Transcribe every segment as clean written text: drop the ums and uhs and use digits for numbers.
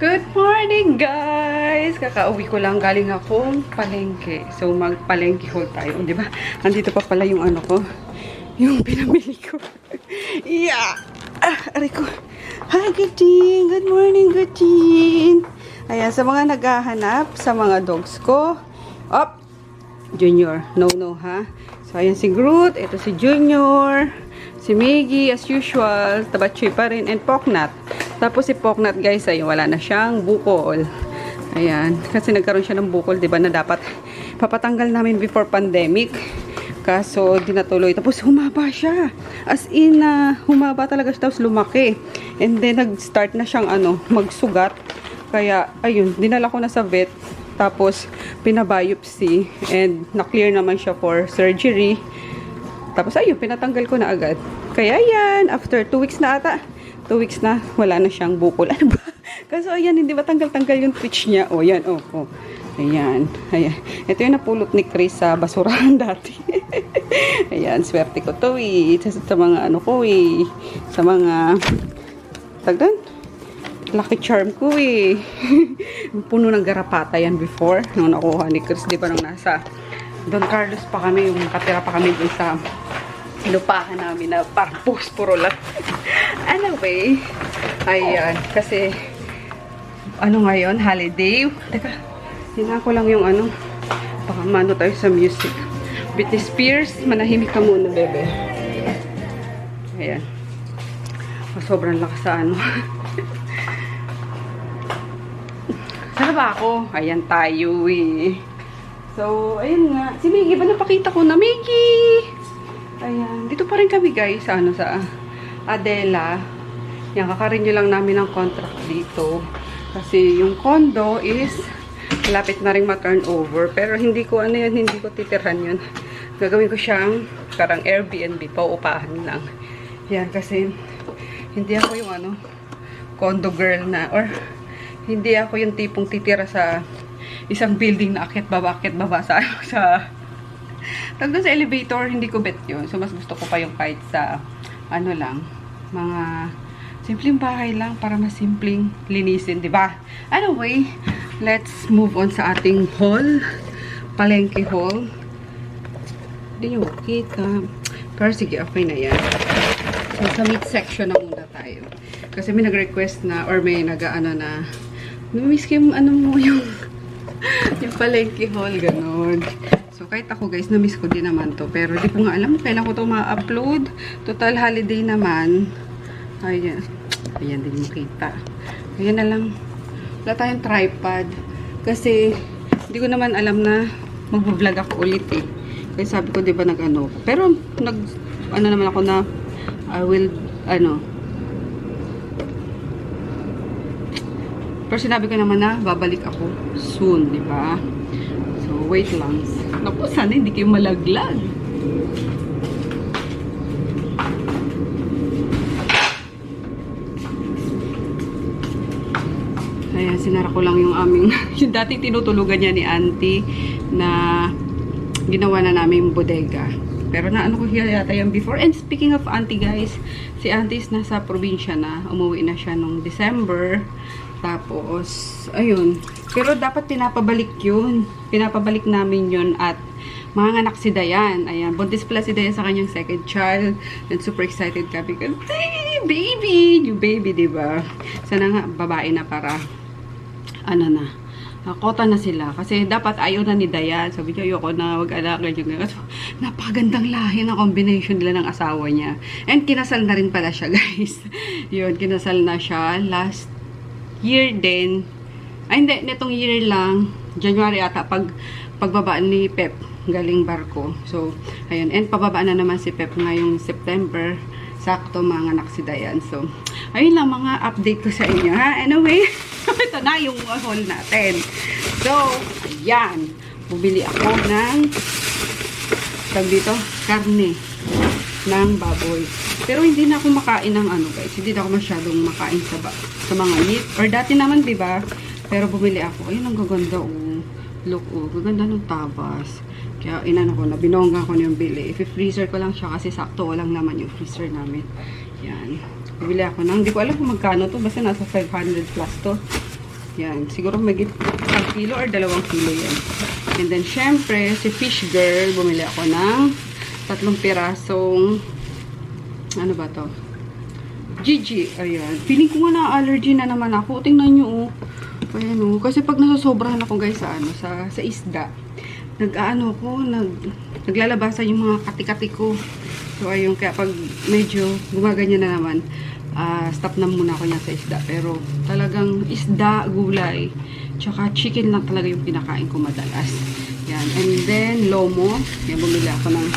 Good morning, guys! Kakauwi ko lang, galing akong palengke. So, mag-palengke haul tayo. Di ba? Andito pa pala yung ano ko. Yung pinamili ko. Yeah! Aray ko. Hi, Gudjin! Good morning, Gudjin! Ayan, sa mga naghahanap, sa mga dogs ko. Op! Junior. No, ha? So, ayan si Groot. Ito si Junior. Si Miggy, as usual. Tabachoy pa rin. And Poknat. Tapos si Poknat, guys, ay wala na siyang bukol. Ayan. Kasi nagkaroon siya ng bukol, diba, na dapat papatanggal namin before pandemic. Kaso, di natuloy. Tapos humaba siya. As in, humaba talaga siya. Tapos lumaki. And then, nag-start na siyang, magsugat. Kaya, ayun, dinala ko na sa vet. Tapos, pinabiopsy. And, na-clear naman siya for surgery. Tapos, ayun, pinatanggal ko na agad. Kaya, yan. After 2 weeks na ata. 2 weeks na, wala na siyang bukol. Ano ba? Kaso, ayan, hindi ba tanggal-tanggal yung twitch niya? O, yan, o. Ayan. Ayan. Ito yung napulot ni Chris sa basurahan dati. Ayan, swerte ko to, eh. Sa mga, ko, eh. Sa mga, tagdan? Lucky charm ko, eh. Puno ng garapata yan before. Nung nakuha ni Chris, di ba, nung nasa Don Carlos pa kami, yung katira pa kami dun sa lupahan namin na parang puro lang. Anyway, ayan, kasi ngayon, holiday. Teka, tingnan ko lang yung baka mano tayo sa music. Britney Spears, manahimik ka muna, bebe. Ayan. Sobrang lakas sa Sana ba ako? Ayan tayo, eh. So, ayun nga. Si Miggy, ba napakita ko na? Miggy! Ayan. Dito pa rin kami, guys, sa Adela. Yan, kakarenew lang namin ang contract dito. Kasi yung condo is malapit na rin ma-turnover. Pero hindi ko, hindi ko titirhan yun. Gagawin ko siyang parang Airbnb, pauupahan lang. Yan, kasi hindi ako yung condo girl na, or hindi ako yung tipong titira sa isang building na akit baba sa tagdo sa elevator, hindi ko bet yun. So, mas gusto ko pa yung kahit sa, lang, mga simpleng bahay lang para mas simpleng linisin, di ba? Anyway, let's move on sa ating haul. Palengke haul. Hindi nyo makita. Pero sige, okay na yan. So, sa meat section na muna tayo. Kasi may nag-request na, or may na, miss ko yung, yung palengke haul, ganun. So, kahit ako, guys, na-miss ko din naman to. Pero, di ko nga alam kailan ko to ma-upload. Total holiday naman. Ayan. Ayan din makita. Ayan na lang. Wala tayong tripod. Kasi, hindi ko naman alam na mag-vlog ako ulit, eh. Kaya sabi ko, di ba, pero, naman ako na, I will, pero sinabi ko naman na, babalik ako soon, di ba? So, wait lang. Naku, sana hindi kayo malaglag. Ayan, sinara ko lang yung aming, yung dati tinutulugan niya ni auntie na ginawa na namin bodega. Pero ko yata yan before. And speaking of auntie, guys, si auntie is nasa probinsya na. Umuwi na siya nung December. Tapos, ayun. Pero dapat pinapabalik yun. Pinapabalik namin yun at manganganak si Dayan. Ayan, buntis pala si Dayan sa kanyang second child. And super excited kami. Baby! New baby, diba? Sana nga, babae na para, kota na sila. Kasi dapat ayaw na ni Dayan. Sabi niya, ayoko na, wag anak. So, napagandang lahi ng combination nila ng asawa niya. And kinasal na rin pala siya, guys. Yun, kinasal na siya last year din. Ay, hindi. Netong year lang. January ata. Pagbaba ni Pep. Galing barko. So, ayun. And pababa na naman si Pep ngayong September. Sakto mga anak si Dayan. So, ayun lang mga update ko sa inyo. Ha? Anyway, ito na yung haul natin. So, ayan. Bumili ako ng karne ng baboy. Pero hindi na ako makain ng guys. Hindi na ako masyadong makain sa mga meat. Or dati naman, diba? Pero bumili ako. Ayun, ang gaganda, oh. Look, oh. Gaganda ng tabas. Kaya, ko na. Binongga ko na yung bili. I-freezer ko lang siya kasi sakto lang naman yung freezer namin. Yan. Bumili ako ng, hindi ko alam kung magkano to. Basta nasa 500 plus to. Yan. Siguro magit 1 kilo or 2 kilo yan. And then, syempre, si Fish Girl, bumili ako ng 3 pirasong, ano ba to? Gigi. Ayan. Feeling ko nga na allergy na naman ako. Tingnan nyo, oh. Ayan, oh. Kasi pag nasosobrahan ako, guys, sa isda, naglalabasan yung mga kati-kati ko. So, ayun, kaya pag medyo gumaganyan na naman, stop na muna ako niya sa isda. Pero, talagang isda, gulay, tsaka chicken lang talaga yung pinakain ko madalas. Yan. And then, lomo. Yan, bumili ako ng,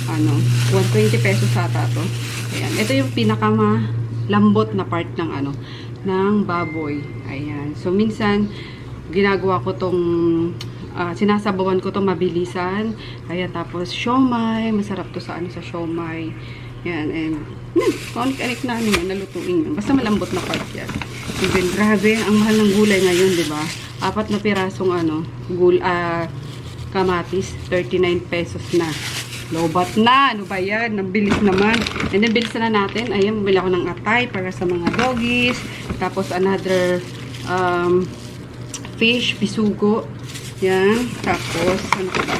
120 pesos ata to. Ayan. Ito yung pinakamalambot na part ng, ng baboy. Ayan. So, minsan, ginagawa ko tong, sinasabawan ko tong mabilisan. Ayan. Tapos, siomay. Masarap to sa, sa siomay. Yan. And, kanik na nalutuin yun. Basta malambot na part yan. And then, grabe, ang mahal ng gulay ngayon, diba? 4 na pirasong, kamatis. 39 pesos na. Lobat na. Ano ba yan? Nabilis naman. And then, bilisan na natin. Ayan, bumili ako ng atay para sa mga doggies. Tapos, another fish, pisugo. Yan. Tapos, ano ba?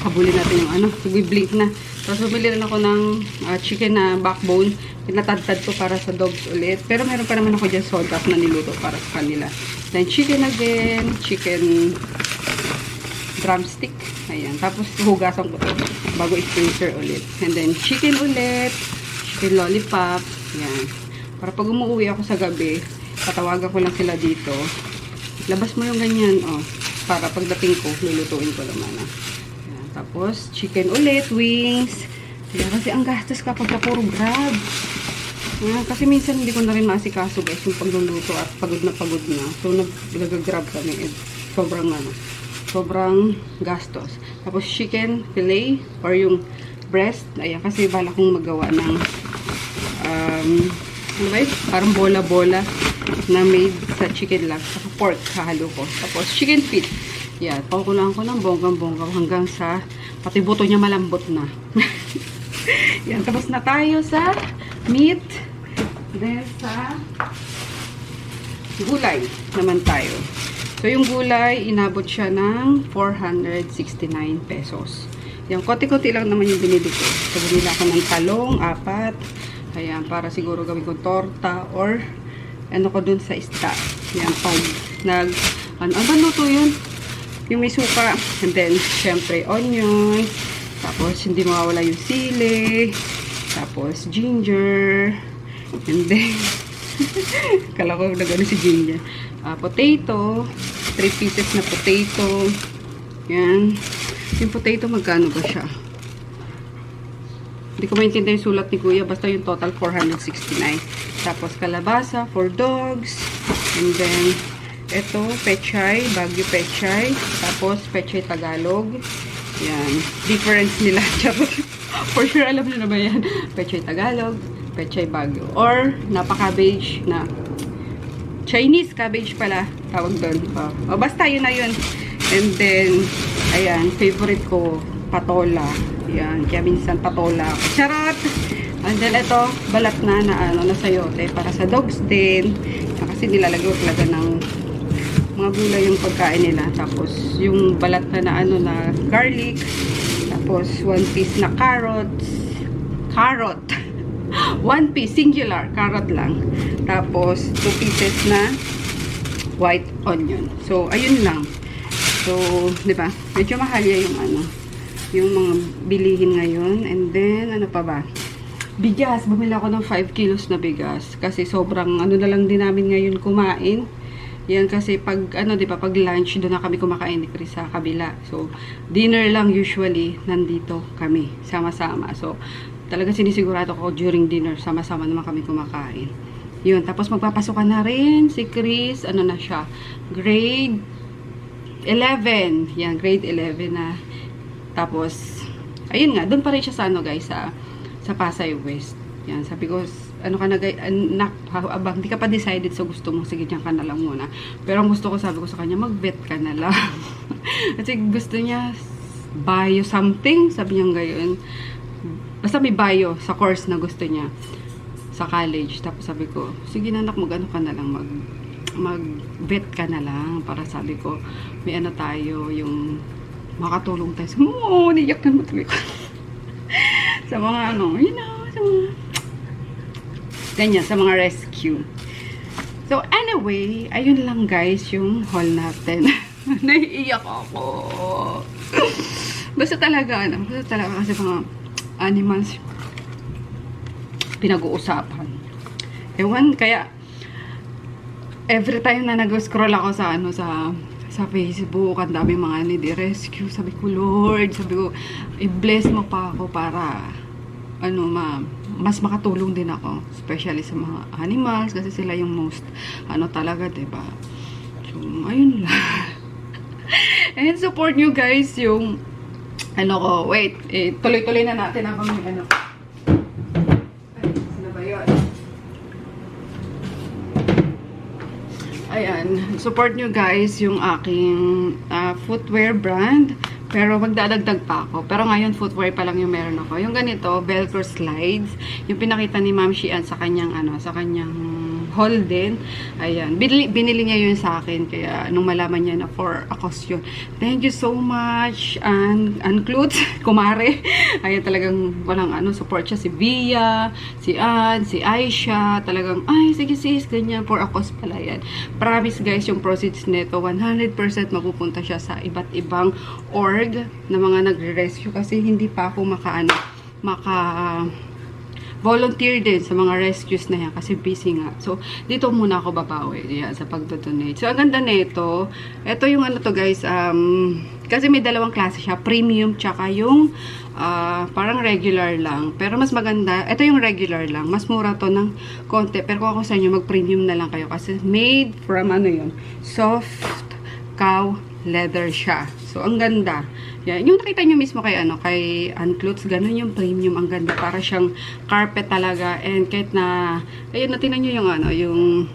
Habulin natin yung sige, blink na. Tapos, bumili rin ako ng chicken na backbone. Pinatadtad ko para sa dogs ulit. Pero, meron pa naman ako dyan sawdust na niluto para sa kanila. Then, chicken again. Chicken drumstick. Ayan. Tapos, hugasan ko ito bago i-freezer ulit. And then, chicken ulit. Chicken lollipop. Ayan. Para pag umuwi ako sa gabi, patawagan ko lang sila dito. Labas mo yung ganyan, oh. Para pagdating ko, lulutuin ko naman, Ayan. Tapos, chicken ulit, wings. Ayan. Kasi ang gastos kapag puro grab. Ayan. Kasi minsan hindi ko na rin maasikaso, guys, yung pagluluto at pagod na. So, nag-grab kami. Sobrang gastos. Tapos, chicken fillet or yung breast. Ayan, kasi bala kong magawa ng parang bola-bola na made sa chicken lang. Saka pork, hahalo ko. Tapos, chicken feet. Yan, pakukulaan ko ng bonggang-bonggang hanggang sa pati buto niya malambot na. Yan, tapos na tayo sa meat. Then, sa gulay naman tayo. So, yung gulay, inabot siya ng 469 pesos. Yan, konti-konti lang naman yung binili ko. So, bumili ako ng talong, 4. Ayan, para siguro gawin ko torta or ano ko dun sa isda. Yan, pag ano ba luto yun? Yung may suka. And then, syempre, onion. Tapos, hindi mawawala yung sili. Tapos, ginger. And then, kala ko nagano si ginger. Potato. 3 pieces na potato. Yan. Yung potato, magkano ba siya? Hindi ko maintindihan yung sulat ni Kuya. Basta yung total, 469. Tapos, kalabasa for dogs. And then, ito, pechay. Baguio pechay. Tapos, pechay Tagalog. Yan. Difference nila. For sure, alam nyo na ba yan? Pechay Tagalog. Pechay Baguio. Or, napa-cabbage na Chinese cabbage pala, tawag doon. Basta yun na yun. And then, ayan, favorite ko, patola. Ayan, kaya minsan patola ako. Charot! And then, ito, balat na na sayote para sa dogs din. Kasi nilalagay ko talaga ng mga gulay yung pagkain nila. Tapos, yung balat na na garlic. Tapos, 1 piece na carrots. Carrot! 1 piece, singular, carrot lang. Tapos, 2 pieces na white onion. So, ayun lang. So, di ba? Medyo mahal yung yung mga bilihin ngayon. And then, ano pa ba? Bigas. Bumili ako ng 5 kilos na bigas. Kasi sobrang, na lang din namin ngayon kumain. Yan kasi pag, di ba, pag lunch, doon na kami kumakain ni Chris sa kabila. So, dinner lang usually, nandito kami, sama-sama. So, talaga sinisigurado ko during dinner, sama-sama naman kami kumakain. Yun, tapos magpapasukan na rin si Chris, na siya, grade 11. Yan, grade 11 na. Tapos, ayun nga, doon pa rin siya sa guys, sa Pasay West. Yan, sabi ko, ka na guys, anak, abang, di ka pa decided sa gusto mo, sige, diyan ka na lang muna. Pero ang gusto ko, sabi ko sa kanya, mag-vet ka na lang. Kasi gusto niya, bio something, sabi niya gayon. Basta may bio sa course na gusto niya sa college. Tapos sabi ko, sige na anak, mag-ano ka na lang, mag-vet ka na lang. Para sabi ko, may ano tayo, yung makatulong tayo. Niyak na matuloy ko. Sa mga ano, you know, sa mga ganyan, sa mga rescue. So, anyway, ayun lang guys, yung haul natin. Naiiyak ako. Basta talaga kasi mga animals pinag-uusapan. Ewan, kaya every time na nag-scroll ako sa sa Facebook, ang daming mga rescue. Sabi ko, Lord, sabi ko, i-bless mo pa ako para mas makatulong din ako, especially sa mga animals kasi sila yung most talaga, diba? So, ayun lang. And support nyo guys yung wait, tuloy-tuloy na natin habang yung ay, sino ba yun? Ayan, support nyo guys yung aking footwear brand. Pero magdadagdag pa ako. Pero ngayon, footwear pa lang yung meron ako. Yung ganito, Velcro slides. Yung pinakita ni Ma'am Sheehan sa kanyang, sa kanyang haul din. Ayan. Binili niya yun sa akin. Kaya, nung malaman niya na for a cost yun. Thank you so much. And Klutz, kumare. Ayan, talagang walang support siya. Si Via, si Ann, si Aisha. Talagang, ay, sige sis, ganyan. For a cost pala yan. Promise guys, yung proceeds nito, 100% mapupunta siya sa iba't ibang org na mga nagre-rescue kasi hindi pa ako volunteer din sa mga rescues na yan kasi busy nga. So, dito muna ako babawi sa pagdodonate. So, ang ganda nito. Ito yung to guys, kasi may dalawang klase siya, premium tsaka yung parang regular lang. Pero mas maganda, ito yung regular lang. Mas mura to ng konti. Pero kung ako sa inyo, mag-premium na lang kayo kasi made from soft cow leather siya. So, ang ganda. Yan. Yung nakita nyo mismo kay kay Klutz, ganun yung premium. Ang ganda. Para siyang carpet talaga. And kahit na, ayun, natin nyo yung yung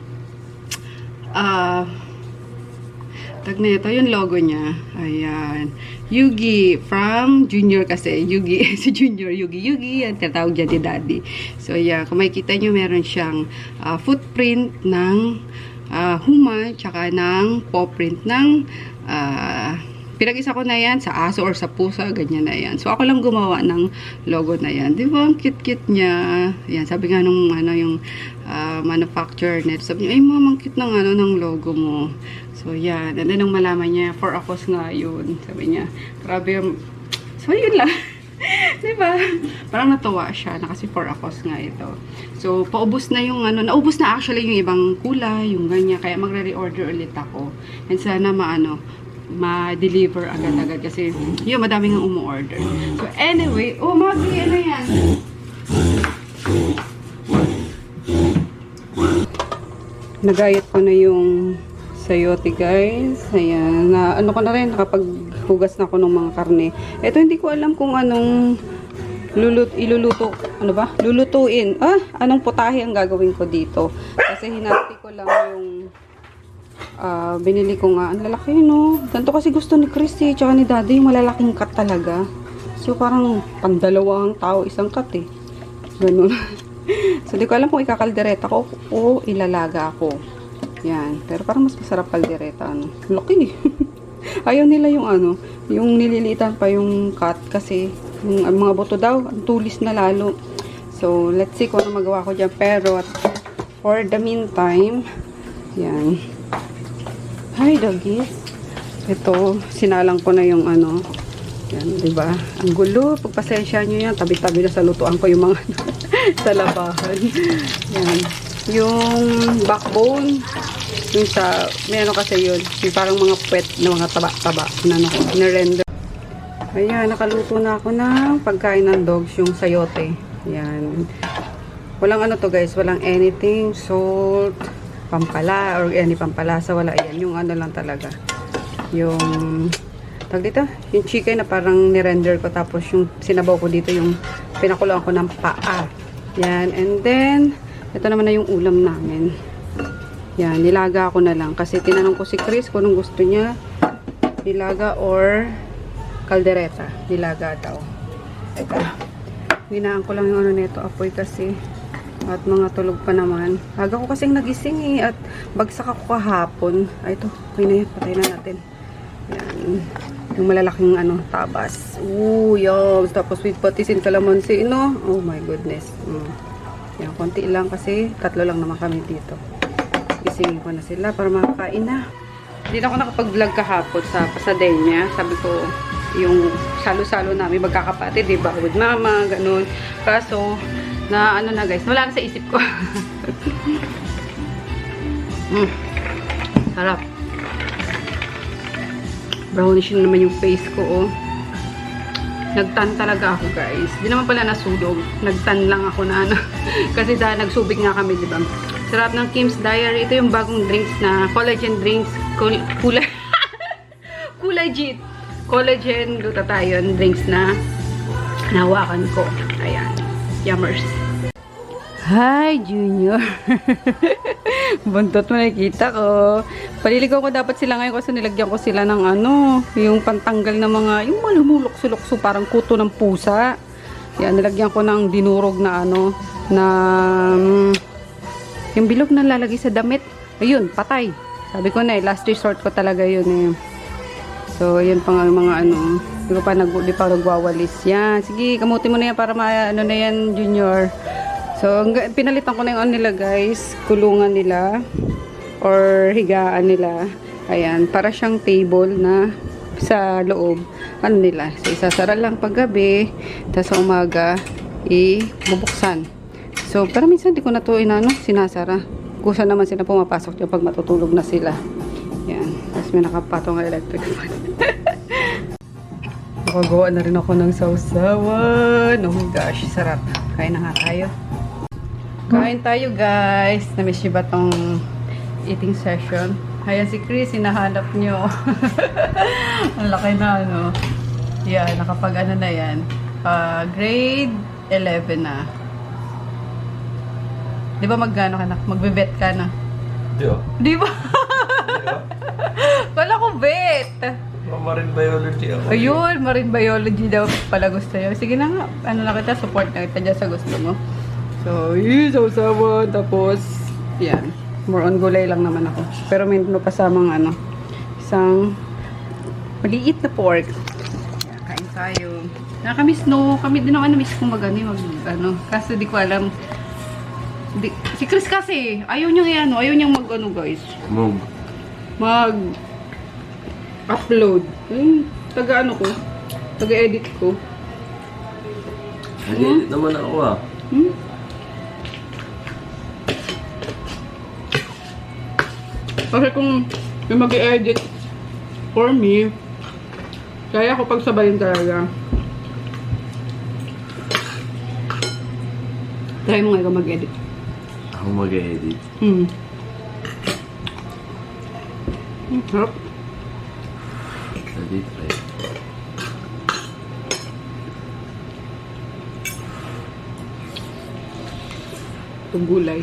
tag na ito, yung logo niya. Ayan. Yugi from Junior kasi. Yugi, si Junior, Yugi. Yan, tinatawag dyan ni Daddy. So, yeah. Kung makikita nyo, meron siyang footprint ng human, tsaka ng paw print ng pinag-isa ko na yan sa aso or sa pusa, ganyan na yan. So, ako lang gumawa ng logo na yan. Di ba? Ang cute-cute niya. Yan, sabi nga nung yung manufacturer net. Sabi niya, ay mama, ang cute ng ng logo mo. So, yan. And then, nung malaman niya, for a cause nga yun. Sabi niya, grabe. So, yun lang. Diba? Parang natuwa siya na kasi for a cause nga ito. So, paubos na yung naubos na actually yung ibang kulay, yung ganyan. Kaya magre-reorder ulit ako. And sana ma-deliver agad-agad kasi yun, madami nga umu-order. So, anyway, Magi, ano yan? Nagayat ko na yung sayote, guys. Ayan, ko na rin, nakapaghugas na ako ng mga karne. Ito, hindi ko alam kung anong lulutuin. Anong putahe ang gagawin ko dito. Kasi hinati ko lang yung binili ko nga. Ang lalaki, no? Ganito kasi gusto ni Christy, tsaka ni Daddy, yung malalaking cut talaga. So, parang pang-dalawang tao, isang cut, eh. Ganun. So, di ko alam kung ikakaldereta ko o ilalaga ako. Yan. Pero parang mas masarap kaldereta, Laki. Ayaw nila yung yung nililitan pa yung cut kasi yung mga buto daw, ang tulis na lalo. So, let's see kung ano magawa ko dyan. Pero, for the meantime, yan. Hi, doggies. Ito, sinalang ko na yung yan, diba? Ang gulo. Pagpasensya nyo yan. Tabi-tabi na sa lutuan ko yung mga sa labahan. Yan. Yung backbone, yung may kasi yun. Yung parang mga puwet na mga taba-taba na render. Ayan, nakaluto na ako ng pagkain ng dogs, yung sayote. Yan. Walang to guys, walang anything, salt, pampala, or any pampalasa, wala yan. Yung lang talaga. Yung, tag dito, yung chicken na parang nirender ko, tapos yung sinabaw ko dito, yung pinakuloan ko ng paa. Yan, and then, ito naman na yung ulam namin. Yan, nilaga ko na lang. Kasi tinanong ko si Chris kung anong gusto niya. Nilaga or kaldereta. Nilaga daw. Ito. Hinaan ko lang yung nito, apoy kasi At mga tulog pa naman. Aga ko kasing nagising at bagsak ako kahapon. Ay, ito. Okay na yan. Patay na natin. Yan. Yung malalaking tabas. Yung. Tapos with patisin calamansi, no? Oh my goodness. Yan, konti lang kasi 3 lang naman kami dito. Gisingin ko na sila para makakain na. Hindi na ako nakapag-vlog kahapon sa Pasadena. Sabi ko, yung salo-salo namin magkakapatid, diba? With mama, ganun. Kaso, na guys, wala na sa isip ko. Sarap. Brownish na naman yung face ko, oh. Nagtan talaga ako, guys. Di naman pala nasulog. Nagtan lang ako na kasi nagsubik nga kami, diba? Sarap ng Kim's Diary. Ito yung bagong drinks na collagen drinks. Collagen glutathione drinks na nahawakan ko. Ayan. Yummers. Hi, Junior. Buntot mo nakikita ko. Paliligaw ko dapat sila ngayon kasi nilagyan ko sila ng yung pantanggal na yung lumulok-sulokso parang kuto ng pusa. Yan, nilagyan ko ng dinurog na na yung bilog na lalagay sa damit. Ayun, patay. Sabi ko na last resort ko talaga yun eh. So, yun pa nga mga hindi ko pa nagwawalis. Yan, sige, kamutin mo na yan para na yan, Junior. So, pinalitan ko na yung nila, guys. Kulungan nila. Or higaan nila. Ayan, para siyang table na sa loob. Nila. So, isasara lang paggabi. Tapos sa umaga, bubuksan. So, pero minsan di ko na ito sinasara. Kusa naman sila pumapasok dyan pag matutulog na sila. Yan. Tapos may nakapatong electric fan. Nakagawa na rin ako ng sausawan. Oh my gosh, sarap. Kain na nga tayo. Kain tayo, guys. Na-miss nyo ba tong eating session? Ayan si Chris, hinahanap nyo. Ang laki na, Yan, nakapag na yan. Grade 11 na. Di ba magano ka na? Magbe-vet ka na? Di ba? Kala ko vet. Marine biology ako. Ayun, marine biology daw pala gusto nyo. Sige na nga, lang kita, support na kita dyan sa gusto mo. So, sausawan. Tapos, yan. More on gulay lang naman ako. Pero may pa sa mga isang maliit na pork. Yan, kain tayo. Nakamiss kami din naman na-miss kong Kaso di ko alam. Si Chris kasi, ayaw niyang guys. Mag-upload. Taga-edit ko. Nag-edit naman ako Kasi kung may mag-edit for me, kaya ako pagsabayin talaga. Try mo nga mag-edit. Ako mag-edit. Harap. Edit, right? Itong gulay.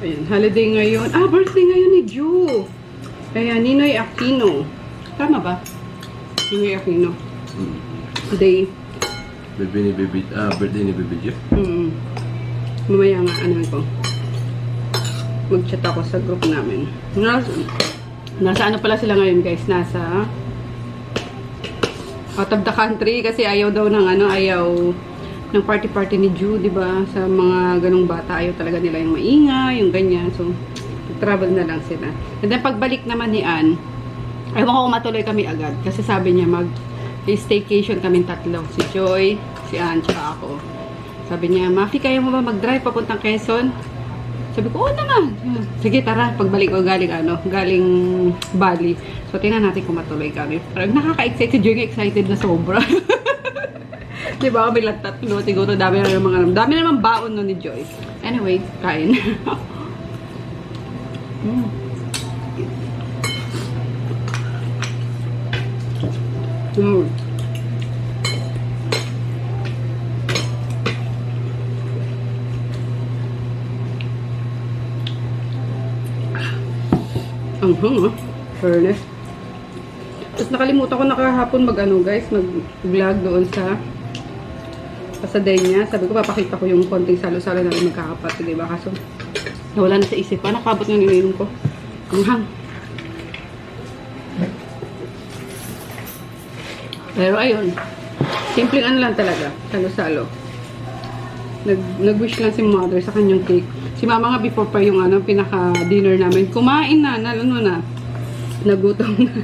Ayan, holiday ngayon. Birthday ngayon ni Ju. Kaya Ninoy Aquino. Tama ba? Ninoy Aquino. Day. Birthday ni Baby Jeff? Mamaya nga, ko. Mag-chat ako sa group namin. Nasa pala sila ngayon, guys? Nasa out of the country kasi ayaw daw ng ayaw ng party ni Ju, diba? Sa mga ganong bata, ayaw talaga nila yung maingay, yung ganyan. So, travel na lang sila. And then, pagbalik naman ni Ann, ewan ko kung matuloy kami agad. Kasi sabi niya, staycation kaming 3. Si Joy, si Ann, tsaka ako. Sabi niya, Mafi, kaya mo ba mag-drive papuntang Quezon? Sabi ko, oo naman. Sige, tara. Pagbalik ko galing Bali. So, tingnan natin kung matuloy kami. Parang nakaka-excite. Si Joy excited na sobra. Diba, kami lang 3. Siguro, dami naman baon no ni Joy. Anyway, kain. Ang fairness. Tapos nakalimutan ko na kahapon guys, mag-vlog doon sa Pasadenya. Sabi ko, papakita ko yung konting salo-salo na magkakapatid, diba? Kaso, nawala na sa isip. Nakabot na nilinom ko. Anghang. Pero ayun, simpleng ano lang talaga, salo-salo. Nag-wish lang si mother sa kanyang cake. Si mama nga before pa yung ano, pinaka-dinner namin. Kumain na, nagutom na.